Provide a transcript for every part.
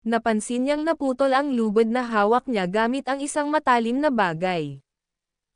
Napansin niyang naputol ang lubid na hawak niya gamit ang isang matalim na bagay.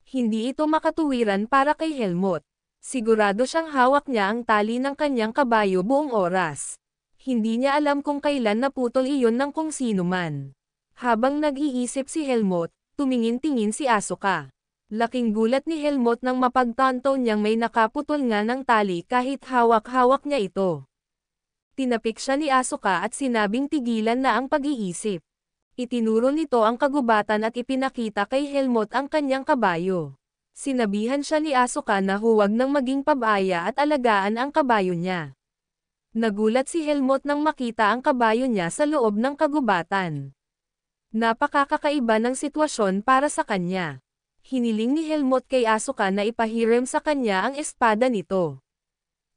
Hindi ito makatuwiran para kay Helmut. Sigurado siyang hawak niya ang tali ng kanyang kabayo buong oras. Hindi niya alam kung kailan naputol iyon ng kung sino man. Habang nag-iisip si Helmut, tumingin-tingin si Asuka. Laking gulat ni Helmut nang mapagtanto niyang may nakaputol nga ng tali kahit hawak-hawak niya ito. Tinapik siya ni Asuka at sinabing tigilan na ang pag-iisip. Itinuro nito ang kagubatan at ipinakita kay Helmut ang kanyang kabayo. Sinabihan siya ni Asuka na huwag nang maging pabaya at alagaan ang kabayo niya. Nagulat si Helmut nang makita ang kabayo niya sa loob ng kagubatan. Napakakakaiba ng sitwasyon para sa kanya. Hiniling ni Helmut kay Asuka na ipahiram sa kanya ang espada nito.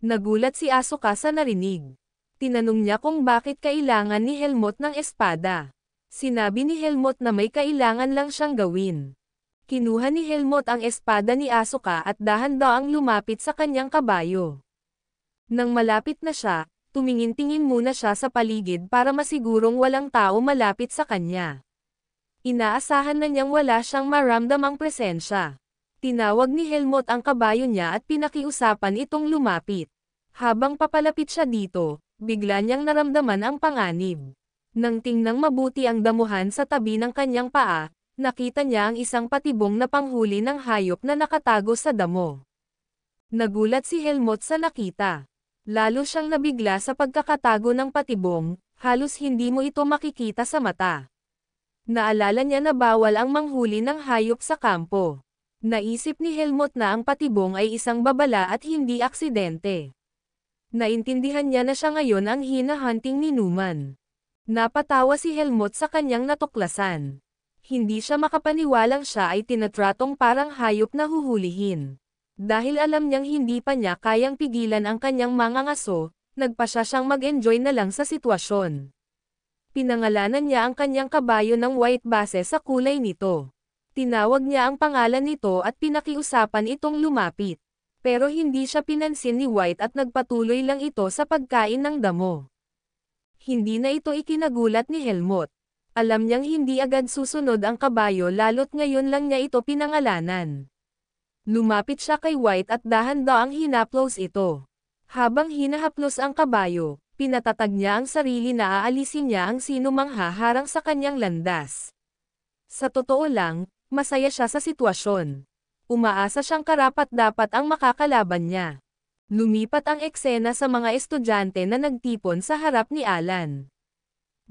Nagulat si Asuka sa narinig. Tinanong niya kung bakit kailangan ni Helmut ng espada. Sinabi ni Helmut na may kailangan lang siyang gawin. Kinuha ni Helmut ang espada ni Asuka at dahan-dahang lumapit sa kanyang kabayo. Nang malapit na siya, tumingin-tingin muna siya sa paligid para masigurong walang tao malapit sa kanya. Inaasahan na niyang wala siyang maramdamang presensya. Tinawag ni Helmut ang kabayo niya at pinakiusapan itong lumapit. Habang papalapit siya dito, bigla niyang naramdaman ang panganib. Nang tingnang mabuti ang damuhan sa tabi ng kanyang paa, nakita niya ang isang patibong na panghuli ng hayop na nakatago sa damo. Nagulat si Helmut sa nakita. Lalo siyang nabigla sa pagkakatago ng patibong, halos hindi mo ito makikita sa mata. Naalala niya na bawal ang manghuli ng hayop sa kampo. Naisip ni Helmut na ang patibong ay isang babala at hindi aksidente. Naintindihan niya na siya ngayon ang hinahunting ni Numan. Napatawa si Helmut sa kanyang natuklasan. Hindi siya makapaniwalang siya ay tinatratong parang hayop na huhulihin. Dahil alam niyang hindi pa niya kayang pigilan ang kanyang mga ngaso, nagpa siya siyang mag-enjoy na lang sa sitwasyon. Pinangalanan niya ang kanyang kabayo ng white base sa kulay nito. Tinawag niya ang pangalan nito at pinakiusapan itong lumapit. Pero hindi siya pinansin ni White at nagpatuloy lang ito sa pagkain ng damo. Hindi na ito ikinagulat ni Helmut. Alam niyang hindi agad susunod ang kabayo lalo't ngayon lang niya ito pinangalanan. Lumapit siya kay White at dahan-dahang hinaplos ito. Habang hinahaplos ang kabayo, pinatatag niya ang sarili na aalisin niya ang sinumang haharang sa kanyang landas. Sa totoo lang, masaya siya sa sitwasyon. Umaasa siyang karapat-dapat ang makakalaban niya. Lumipat ang eksena sa mga estudyante na nagtipon sa harap ni Alan.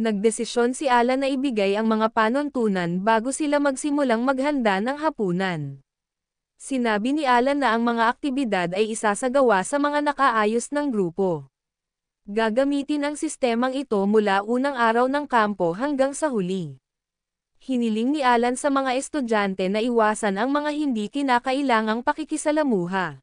Nagdesisyon si Alan na ibigay ang mga panuntunan bago sila magsimulang maghanda ng hapunan. Sinabi ni Alan na ang mga aktibidad ay isasagawa sa mga nakaayos ng grupo. Gagamitin ang sistemang ito mula unang araw ng kampo hanggang sa huli. Hiniling ni Alan sa mga estudyante na iwasan ang mga hindi kinakailangang pakikisalamuha.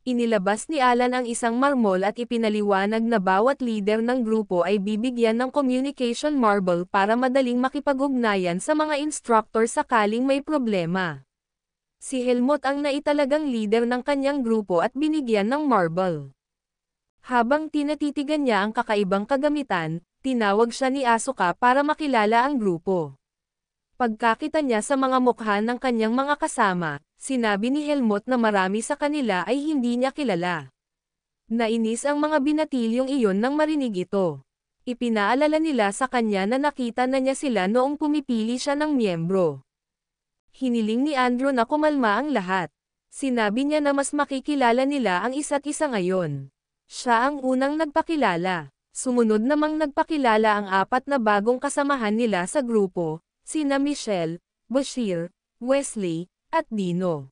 Inilabas ni Alan ang isang marmol at ipinaliwanag na bawat leader ng grupo ay bibigyan ng communication marble para madaling makipag-ugnayan sa mga instructor sakaling may problema. Si Helmut ang naitalagang leader ng kanyang grupo at binigyan ng marble. Habang tinatitigan niya ang kakaibang kagamitan, tinawag siya ni Asuka para makilala ang grupo. Pagkakita niya sa mga mukha ng kanyang mga kasama, sinabi ni Helmut na marami sa kanila ay hindi niya kilala. Nainis ang mga binatilyong iyon nang marinig ito. Ipinaalala nila sa kanya na nakita na niya sila noong pumipili siya ng miyembro. Hiniling ni Andrew na kumalma ang lahat. Sinabi niya na mas makikilala nila ang isa't isa ngayon. Siya ang unang nagpakilala. Sumunod namang nagpakilala ang apat na bagong kasamahan nila sa grupo, sina Michelle, Bashir, Wesley, at Dino.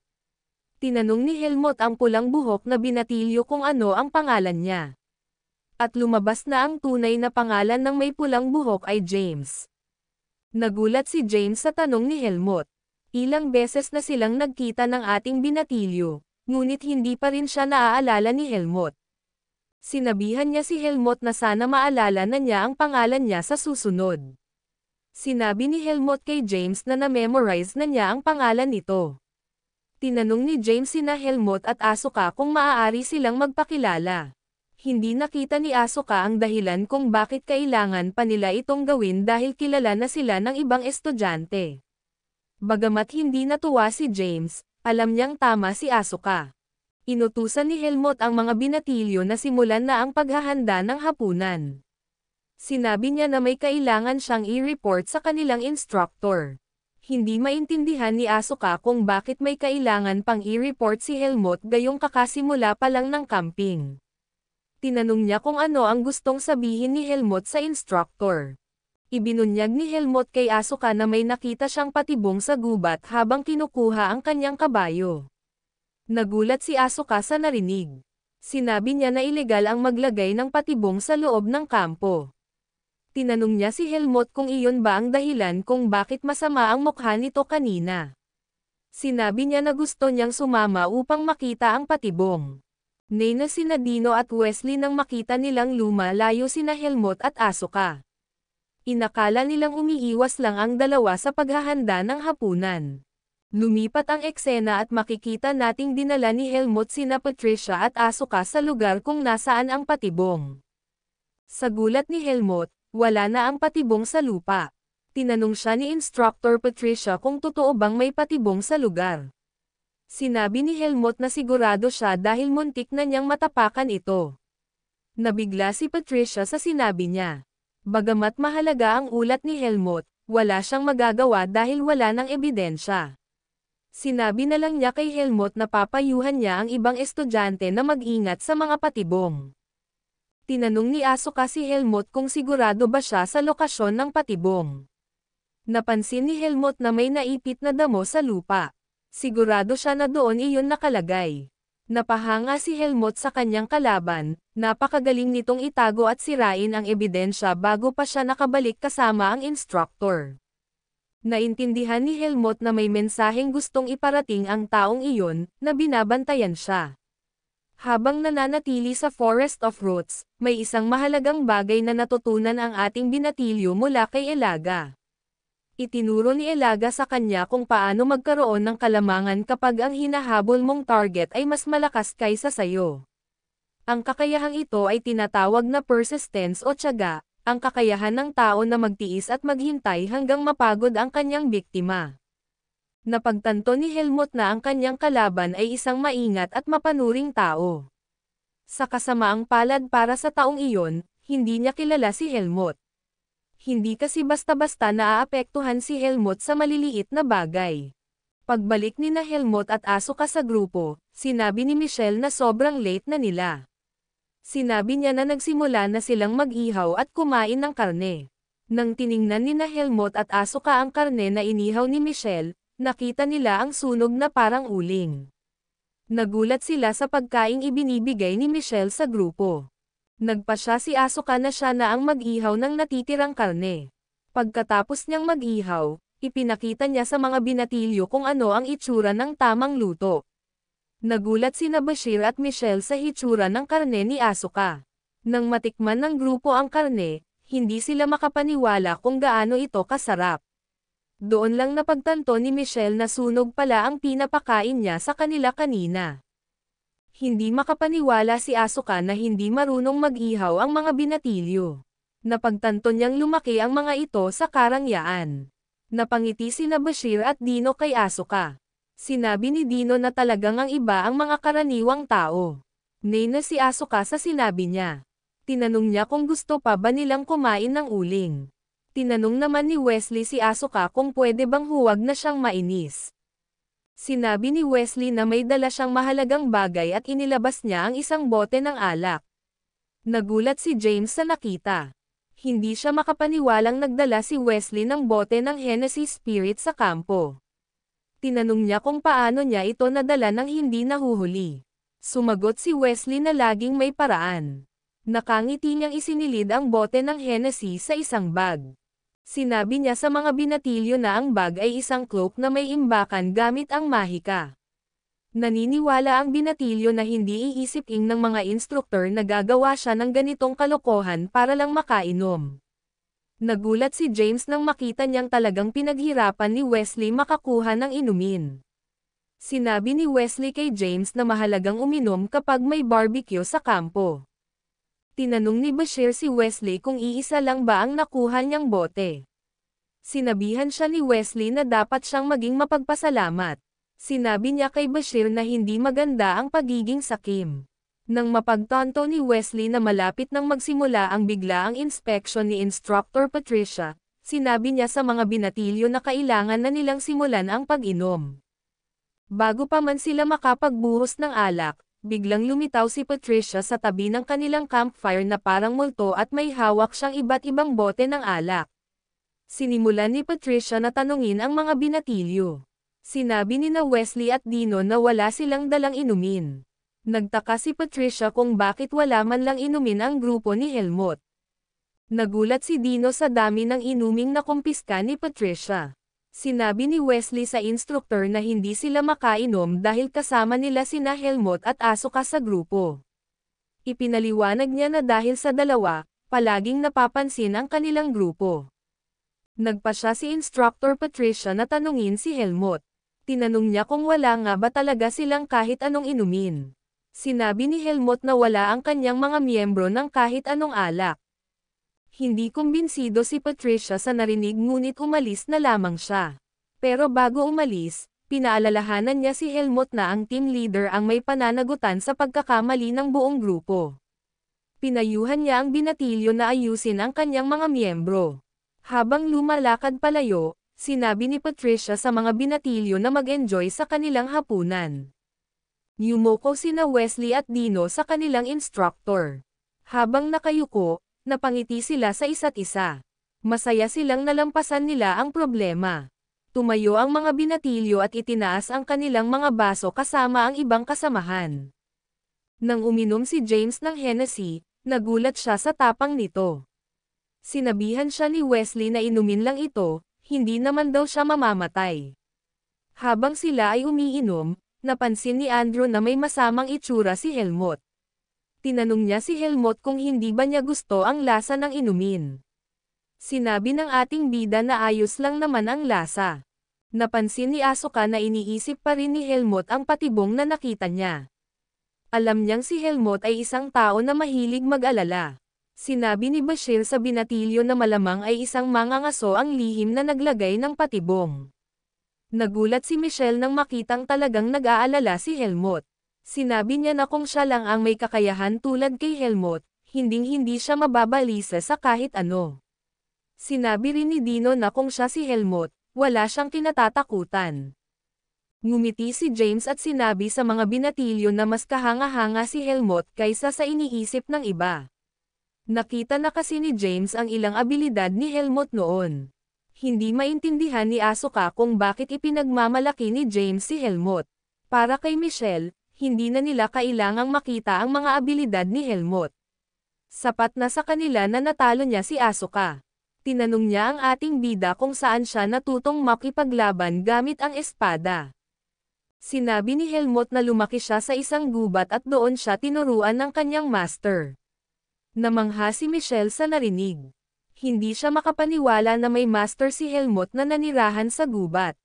Tinanong ni Helmut ang pulang buhok na binatilyo kung ano ang pangalan niya. At lumabas na ang tunay na pangalan ng may pulang buhok ay James. Nagulat si James sa tanong ni Helmut. Ilang beses na silang nagkita ng ating binatilyo, ngunit hindi pa rin siya naaalala ni Helmut. Sinabihan niya si Helmut na sana maalala na niya ang pangalan niya sa susunod. Sinabi ni Helmut kay James na na-memorize na niya ang pangalan nito. Tinanong ni James sina Helmut at Asuka kung maaari silang magpakilala. Hindi nakita ni Asuka ang dahilan kung bakit kailangan pa nila itong gawin dahil kilala na sila ng ibang estudyante. Bagamat hindi natuwa si James, alam niyang tama si Asuka. Inutusan ni Helmut ang mga binatilyo na simulan na ang paghahanda ng hapunan. Sinabi niya na may kailangan siyang i-report sa kanilang instructor. Hindi maintindihan ni Asuka kung bakit may kailangan pang i-report si Helmut gayong kakasimula pa lang ng camping. Tinanong niya kung ano ang gustong sabihin ni Helmut sa instructor. Ibinunyag ni Helmut kay Asuka na may nakita siyang patibong sa gubat habang kinukuha ang kanyang kabayo. Nagulat si Asuka sa narinig. Sinabi niya na ilegal ang maglagay ng patibong sa loob ng kampo. Tinanong niya si Helmut kung iyon ba ang dahilan kung bakit masama ang mukha nito kanina. Sinabi niya na gusto niyang sumama upang makita ang patibong. Nena sina Dino at Wesley nang makita nilang lumalayo sina Helmut at Asuka. Inakala nilang umiiwas lang ang dalawa sa paghahanda ng hapunan. Lumipat ang eksena at makikita nating dinala ni Helmut sina Patricia at Asuka sa lugar kung nasaan ang patibong. Sa gulat ni Helmut, wala na ang patibong sa lupa. Tinanong siya ni Instructor Patricia kung totoo bang may patibong sa lugar. Sinabi ni Helmut na sigurado siya dahil muntik na niyang matapakan ito. Nabigla si Patricia sa sinabi niya. Bagamat mahalaga ang ulat ni Helmut, wala siyang magagawa dahil wala ng ebidensya. Sinabi na lang niya kay Helmut na papayuhan niya ang ibang estudyante na mag-ingat sa mga patibong. Tinanong ni Asuka si Helmut kung sigurado ba siya sa lokasyon ng patibong. Napansin ni Helmut na may naipit na damo sa lupa. Sigurado siya na doon iyon nakalagay. Napahanga si Helmut sa kanyang kalaban, napakagaling nitong itago at sirain ang ebidensya bago pa siya nakabalik kasama ang instructor. Naintindihan ni Helmut na may mensaheng gustong iparating ang taong iyon, na binabantayan siya. Habang nananatili sa Forest of Roots, may isang mahalagang bagay na natutunan ang ating binatilyo mula kay Elaga. Itinuro ni Elaga sa kanya kung paano magkaroon ng kalamangan kapag ang hinahabol mong target ay mas malakas kaysa sayo. Ang kakayahang ito ay tinatawag na persistence o tiyaga, ang kakayahan ng tao na magtiis at maghintay hanggang mapagod ang kanyang biktima. Napagtanto ni Helmut na ang kanyang kalaban ay isang maingat at mapanuring tao. Sa kasamaang palad para sa taong iyon, hindi niya kilala si Helmut. Hindi kasi basta-basta naaapektuhan si Helmut sa maliliit na bagay. Pagbalik ni na Helmut at Asuka sa grupo, sinabi ni Michelle na sobrang late na nila. Sinabi niya na nagsimula na silang mag-ihaw at kumain ng karne. Nang tiningnan ni na Helmut at Asuka ang karne na inihaw ni Michelle, nakita nila ang sunog na parang uling. Nagulat sila sa pagkaing ibinibigay ni Michelle sa grupo. Nagpasya si Asuka na siya na ang mag-ihaw ng natitirang karne. Pagkatapos niyang mag-ihaw, ipinakita niya sa mga binatilyo kung ano ang itsura ng tamang luto. Nagulat sina Bashir at Michelle sa hitsura ng karne ni Asuka. Nang matikman ng grupo ang karne, hindi sila makapaniwala kung gaano ito kasarap. Doon lang napagtanto ni Michelle na sunog pala ang pinapakain niya sa kanila kanina. Hindi makapaniwala si Asuka na hindi marunong mag-ihaw ang mga binatilyo. Napagtanto niyang lumaki ang mga ito sa karangyaan. Napangiti sina Bashir at Dino kay Asuka. Sinabi ni Dino na talagang ang iba ang mga karaniwang tao. Nena si Asuka sa sinabi niya. Tinanong niya kung gusto pa ba nilang kumain ng uling. Tinanong naman ni Wesley si Asuka kung pwede bang huwag na siyang mainis. Sinabi ni Wesley na may dala siyang mahalagang bagay at inilabas niya ang isang bote ng alak. Nagulat si James sa nakita. Hindi siya makapaniwalang nagdala si Wesley ng bote ng Hennessy Spirit sa kampo. Tinanong niya kung paano niya ito nadala nang hindi nahuhuli. Sumagot si Wesley na laging may paraan. Nakangiti niyang isinilid ang bote ng Hennessy sa isang bag. Sinabi niya sa mga binatilyo na ang bag ay isang cloak na may imbakan gamit ang mahika. Naniniwala ang binatilyo na hindi iisipin ng mga instruktor na gagawa siya ng ganitong kalokohan para lang makainom. Nagulat si James nang makita niyang talagang pinaghirapan ni Wesley makakuha ng inumin. Sinabi ni Wesley kay James na mahalagang uminom kapag may barbecue sa kampo. Tinanong ni Bashir si Wesley kung iisa lang ba ang nakuha niyang bote. Sinabihan siya ni Wesley na dapat siyang maging mapagpasalamat. Sinabi niya kay Bashir na hindi maganda ang pagiging sakim. Nang mapagtanto ni Wesley na malapit nang magsimula ang biglaang inspeksyon ni Instructor Patricia, sinabi niya sa mga binatilyo na kailangan na nilang simulan ang pag-inom. Bago pa man sila makapagbuhos ng alak, biglang lumitaw si Patricia sa tabi ng kanilang campfire na parang multo at may hawak siyang iba't ibang bote ng alak. Sinimulan ni Patricia na tanungin ang mga binatilyo. Sinabi ni Wesley at Dino na wala silang dalang inumin. Nagtaka si Patricia kung bakit wala man lang inumin ang grupo ni Helmut. Nagulat si Dino sa dami ng inuming nakumpiska ni Patricia. Sinabi ni Wesley sa instructor na hindi sila makainom dahil kasama nila sina Helmut at Asuka sa grupo. Ipinaliwanag niya na dahil sa dalawa, palaging napapansin ang kanilang grupo. Nagpa siya si Instructor Patricia na tanungin si Helmut. Tinanong niya kung wala nga ba talaga silang kahit anong inumin. Sinabi ni Helmut na wala ang kanyang mga miyembro ng kahit anong alak. Hindi kumbinsido si Patricia sa narinig ngunit umalis na lamang siya. Pero bago umalis, pinaalalahanan niya si Helmut na ang team leader ang may pananagutan sa pagkakamali ng buong grupo. Pinayuhan niya ang binatilyo na ayusin ang kanyang mga miyembro. Habang lumalakad palayo, sinabi ni Patricia sa mga binatilyo na mag-enjoy sa kanilang hapunan. Yumoko sina Wesley at Dino sa kanilang instructor. Habang nakayuko, napangiti sila sa isa't isa. Masaya silang nalampasan nila ang problema. Tumayo ang mga binatilyo at itinaas ang kanilang mga baso kasama ang ibang kasamahan. Nang uminom si James ng Hennessy, nagulat siya sa tapang nito. Sinabihan siya ni Wesley na inumin lang ito, hindi naman daw siya mamamatay. Habang sila ay umiinom, napansin ni Andrew na may masamang itsura si Helmut. Tinanong niya si Helmut kung hindi ba niya gusto ang lasa ng inumin. Sinabi ng ating bida na ayos lang naman ang lasa. Napansin ni Asuka na iniisip pa rin ni Helmut ang patibong na nakita niya. Alam niyang si Helmut ay isang tao na mahilig mag-alala. Sinabi ni Bashir sa binatilyo na malamang ay isang mangangaso ang lihim na naglagay ng patibong. Nagulat si Michelle nang makitang talagang nag-aalala si Helmut. Sinabi niya na kung siya lang ang may kakayahan tulad kay Helmut, hinding-hindi siya mababalisa sa kahit ano. Sinabi rin ni Dino na kung siya si Helmut, wala siyang kinatatakutan. Ngumiti si James at sinabi sa mga binatilyo na mas kahanga-hanga si Helmut kaysa sa iniisip ng iba. Nakita na kasi ni James ang ilang abilidad ni Helmut noon. Hindi maintindihan ni Asuka kung bakit ipinagmamalaki ni James si Helmut. Para kay Michelle, hindi na nila kailangang makita ang mga abilidad ni Helmut. Sapat na sa kanila na natalo niya si Asuka. Tinanong niya ang ating bida kung saan siya natutong makipaglaban gamit ang espada. Sinabi ni Helmut na lumaki siya sa isang gubat at doon siya tinuruan ng kanyang master. Namangha si Michelle sa narinig. Hindi siya makapaniwala na may master si Helmut na nanirahan sa gubat.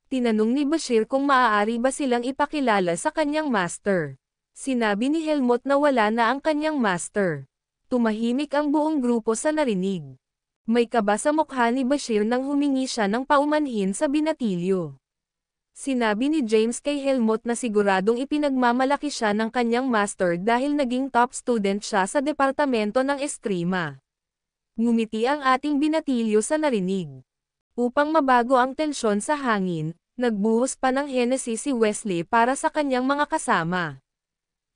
Tinanong ni Bashir kung maaari ba silang ipakilala sa kanyang master. Sinabi ni Helmut na wala na ang kanyang master. Tumahimik ang buong grupo sa narinig. May kaba sa mukha ni Bashir nang humingi siya ng paumanhin sa binatilyo. Sinabi ni James kay Helmut na siguradong ipinagmamalaki siya ng kanyang master dahil naging top student siya sa departamento ng eskrima. Ngumiti ang ating binatilyo sa narinig. Upang mabago ang tensyon sa hangin, nagbuhos pa ng Hennessy si Wesley para sa kanyang mga kasama.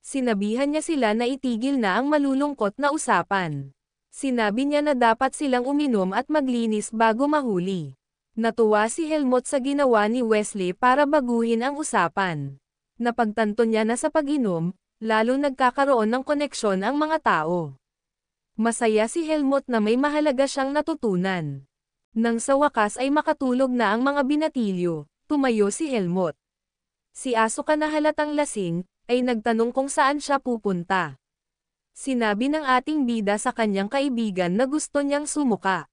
Sinabihan niya sila na itigil na ang malulungkot na usapan. Sinabi niya na dapat silang uminom at maglinis bago mahuli. Natuwa si Helmut sa ginawa ni Wesley para baguhin ang usapan. Napagtanto niya na sa pag-inom, lalo nagkakaroon ng koneksyon ang mga tao. Masaya si Helmut na may mahalaga siyang natutunan. Nang sa wakas ay makatulog na ang mga binatilyo, tumayo si Helmut. Si Asuka na halatang lasing, ay nagtanong kung saan siya pupunta. Sinabi ng ating bida sa kanyang kaibigan na gusto niyang sumuka.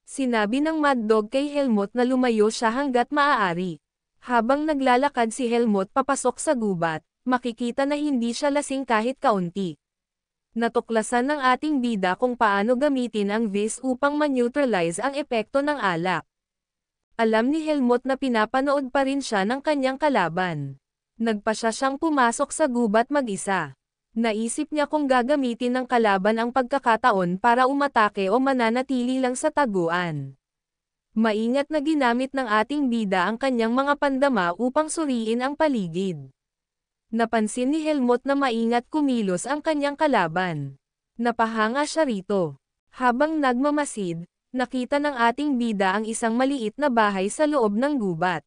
Sinabi ng Mad Dog kay Helmut na lumayo siya hanggat maaari. Habang naglalakad si Helmut papasok sa gubat, makikita na hindi siya lasing kahit kaunti. Natuklasan ng ating bida kung paano gamitin ang vis upang ma-neutralize ang epekto ng alak. Alam ni Helmut na pinapanood pa rin siya ng kanyang kalaban. Nagpa siya siyang pumasok sa gubat mag-isa. Naisip niya kung gagamitin ng kalaban ang pagkakataon para umatake o mananatili lang sa taguan. Maingat na ginamit ng ating bida ang kanyang mga pandama upang suriin ang paligid. Napansin ni Helmut na maingat kumilos ang kanyang kalaban. Napahanga siya rito. Habang nagmamasid, nakita ng ating bida ang isang maliit na bahay sa loob ng gubat.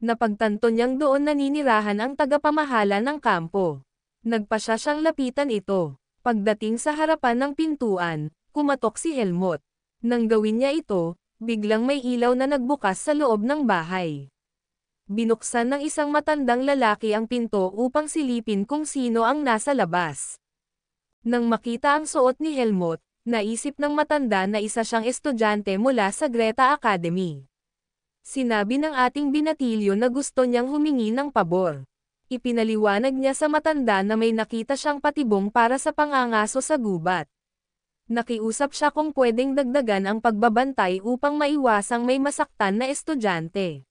Napagtanto niyang doon naninirahan ang tagapamahala ng kampo. Nagpa siya siyang lapitan ito. Pagdating sa harapan ng pintuan, kumatok si Helmut. Nang gawin niya ito, biglang may ilaw na nagbukas sa loob ng bahay. Binuksan ng isang matandang lalaki ang pinto upang silipin kung sino ang nasa labas. Nang makita ang suot ni Helmut, naisip ng matanda na isa siyang estudyante mula sa Greta Academy. Sinabi ng ating binatilyo na gusto niyang humingi ng pabor. Ipinaliwanag niya sa matanda na may nakita siyang patibong para sa pangangaso sa gubat. Nakiusap siya kung pwedeng dagdagan ang pagbabantay upang maiwasang may masaktan na estudyante.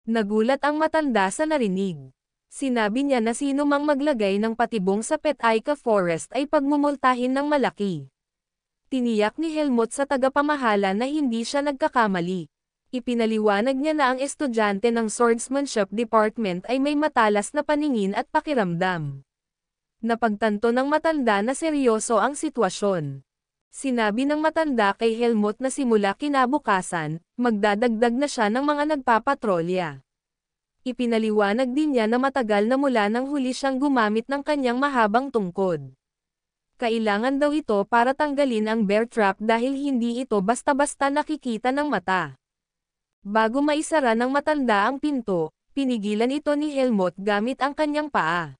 Nagulat ang matanda sa narinig. Sinabi niya na sino mang maglagay ng patibong sa Petaica Forest ay pagmumultahin ng malaki. Tiniyak ni Helmut sa tagapamahala na hindi siya nagkakamali. Ipinaliwanag niya na ang estudyante ng Swordsmanship Department ay may matalas na paningin at pakiramdam. Napagtanto ng matanda na seryoso ang sitwasyon. Sinabi ng matanda kay Helmut na simula kinabukasan, magdadagdag na siya ng mga nagpapatrolya. Ipinaliwanag din niya na matagal na mula nang huli siyang gumamit ng kanyang mahabang tungkod. Kailangan daw ito para tanggalin ang bear trap dahil hindi ito basta-basta nakikita ng mata. Bago maisara ng matanda ang pinto, pinigilan ito ni Helmut gamit ang kanyang paa.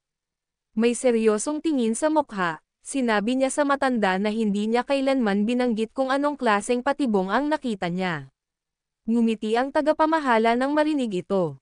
May seryosong tingin sa mukha, sinabi niya sa matanda na hindi niya kailanman binanggit kung anong klaseng patibong ang nakita niya. Ngumiti ang tagapamahala nang marinig ito.